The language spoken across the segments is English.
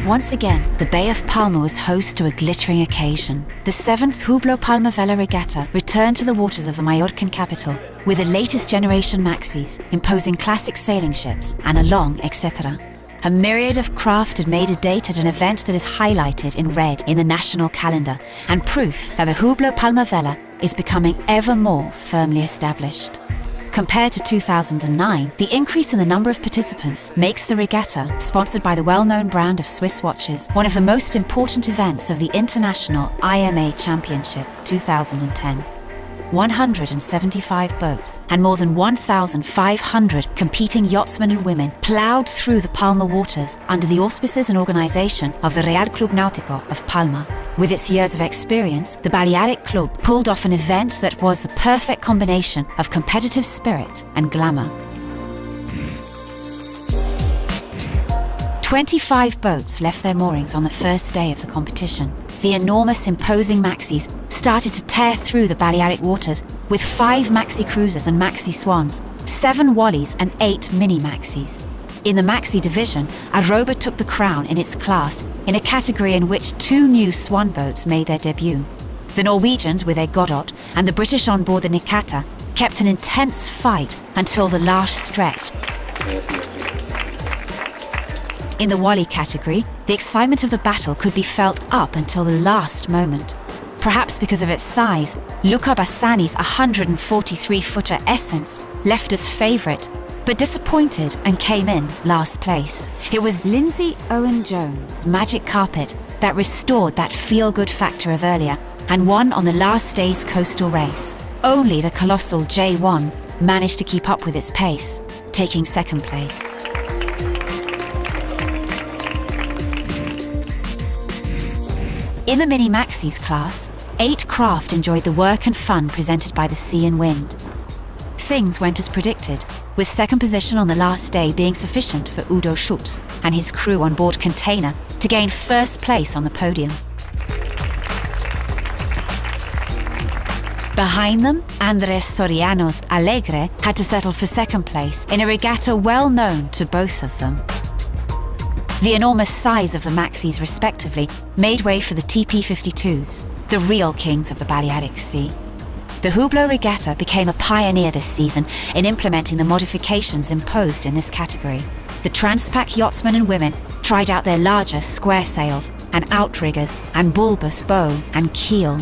Once again, the Bay of Palma was host to a glittering occasion. The 7th Hublot Palmavela Regatta returned to the waters of the Mallorcan capital with the latest generation maxis, imposing classic sailing ships and a long etc. A myriad of craft had made a date at an event that is highlighted in red in the national calendar, and proof that the Hublot Palmavela is becoming ever more firmly established. Compared to 2009, the increase in the number of participants makes the regatta, sponsored by the well-known brand of Swiss watches, one of the most important events of the International IMA Championship 2010. 175 boats and more than 1,500 competing yachtsmen and women ploughed through the Palma waters under the auspices and organisation of the Real Club Náutico of Palma. With its years of experience, the Balearic Club pulled off an event that was the perfect combination of competitive spirit and glamour. 25 boats left their moorings on the first day of the competition. The enormous, imposing maxis started to tear through the Balearic waters with 5 maxi cruisers and maxi swans, 7 wallies and 8 mini maxis. In the maxi division, Aroba took the crown in its class in a category in which 2 new swan boats made their debut. The Norwegians with their Godot and the British on board the Nikata kept an intense fight until the last stretch. In the Wally category, the excitement of the battle could be felt up until the last moment. Perhaps because of its size, Luca Bassani's 143-footer Essence left as favourite, but disappointed and came in last place. It was Lindsay Owen-Jones' Magic Carpet that restored that feel-good factor of earlier and won on the last day's coastal race. Only the colossal J1 managed to keep up with its pace, taking second place. In the Mini Maxis class, 8 craft enjoyed the work and fun presented by the sea and wind. Things went as predicted, with second position on the last day being sufficient for Udo Schutz and his crew on board Container to gain first place on the podium. Behind them, Andres Soriano's Alegre had to settle for second place in a regatta well known to both of them. The enormous size of the maxis respectively made way for the TP52s, the real kings of the Balearic Sea. The Hublot Regatta became a pioneer this season in implementing the modifications imposed in this category. The Transpac yachtsmen and women tried out their larger square sails and outriggers and bulbous bow and keel.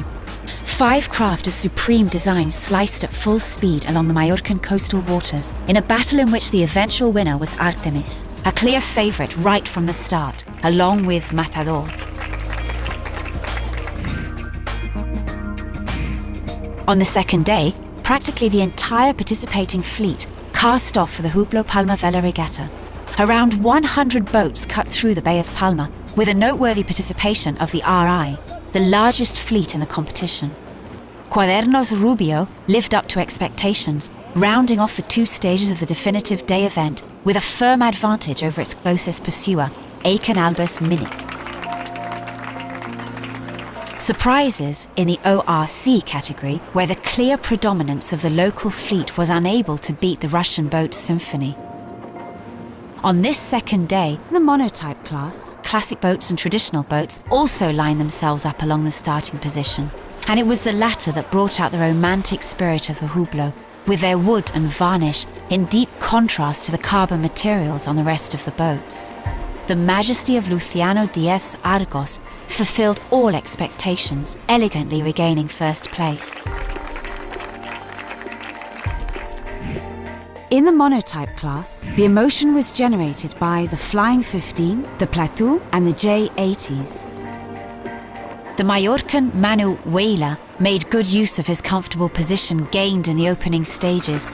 5 craft of supreme design sliced at full speed along the Mallorcan coastal waters in a battle in which the eventual winner was Artemis, a clear favourite right from the start, along with Matador. On the second day, practically the entire participating fleet cast off for the Hublot Palmavela Regatta. Around 100 boats cut through the Bay of Palma, with a noteworthy participation of the RI, the largest fleet in the competition. Cuadernos Rubio lived up to expectations, rounding off the 2 stages of the definitive day event with a firm advantage over its closest pursuer, Aiken Albus Mini. Surprises in the ORC category, where the clear predominance of the local fleet was unable to beat the Russian boat Symphony. On this second day, the monotype class, classic boats and traditional boats, also lined themselves up along the starting position. And it was the latter that brought out the romantic spirit of the Hublot, with their wood and varnish in deep contrast to the carbon materials on the rest of the boats. The majesty of Luciano Diez's Argos fulfilled all expectations, elegantly regaining first place. In the monotype class, the emotion was generated by the Flying 15, the Plateau and the J80s. The Mallorcan Manu Weyla made good use of his comfortable position gained in the opening stages.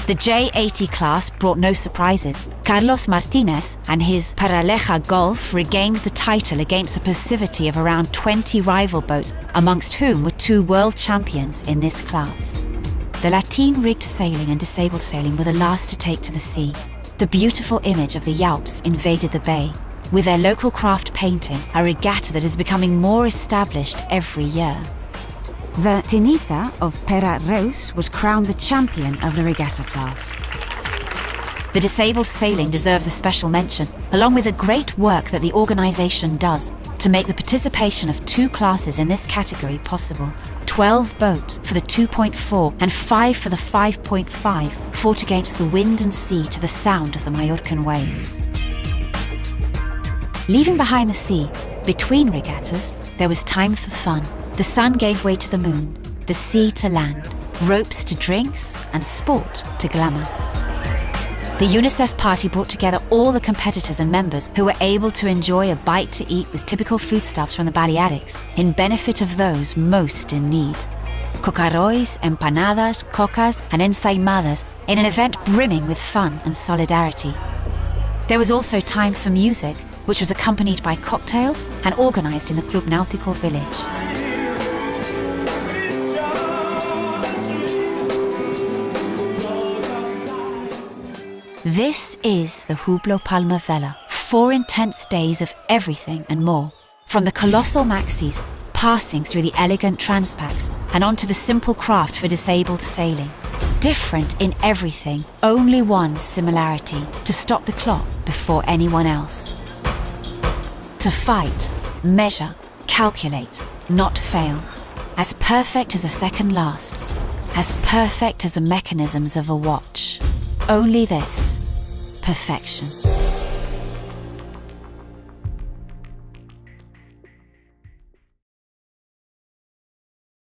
The J80 class brought no surprises. Carlos Martinez and his Paraleja Golf regained the title against a passivity of around 20 rival boats, amongst whom were 2 world champions in this class. The Latin-rigged sailing and disabled sailing were the last to take to the sea. The beautiful image of the Yalps invaded the bay, with their local craft painting, a regatta that is becoming more established every year. The Tinita of Pera Reus was crowned the champion of the regatta class. The disabled sailing deserves a special mention, along with the great work that the organisation does to make the participation of 2 classes in this category possible. 12 boats for the 2.4 and 5 for the 5.5 fought against the wind and sea to the sound of the Mallorcan waves. Leaving behind the sea, between regattas, there was time for fun. The sun gave way to the moon, the sea to land, ropes to drinks, and sport to glamour. The UNICEF party brought together all the competitors and members who were able to enjoy a bite to eat with typical foodstuffs from the Balearics in benefit of those most in need. Cocarrois, empanadas, cocas, and ensaimadas in an event brimming with fun and solidarity. There was also time for music, which was accompanied by cocktails and organised in the Club Náutico village. This is the Hublot Palmavela, 4 intense days of everything and more. From the colossal maxis, passing through the elegant transpacks and onto the simple craft for disabled sailing. Different in everything, only one similarity: to stop the clock before anyone else. To fight, measure, calculate, not fail. As perfect as a second lasts, as perfect as the mechanisms of a watch. Only this: perfection.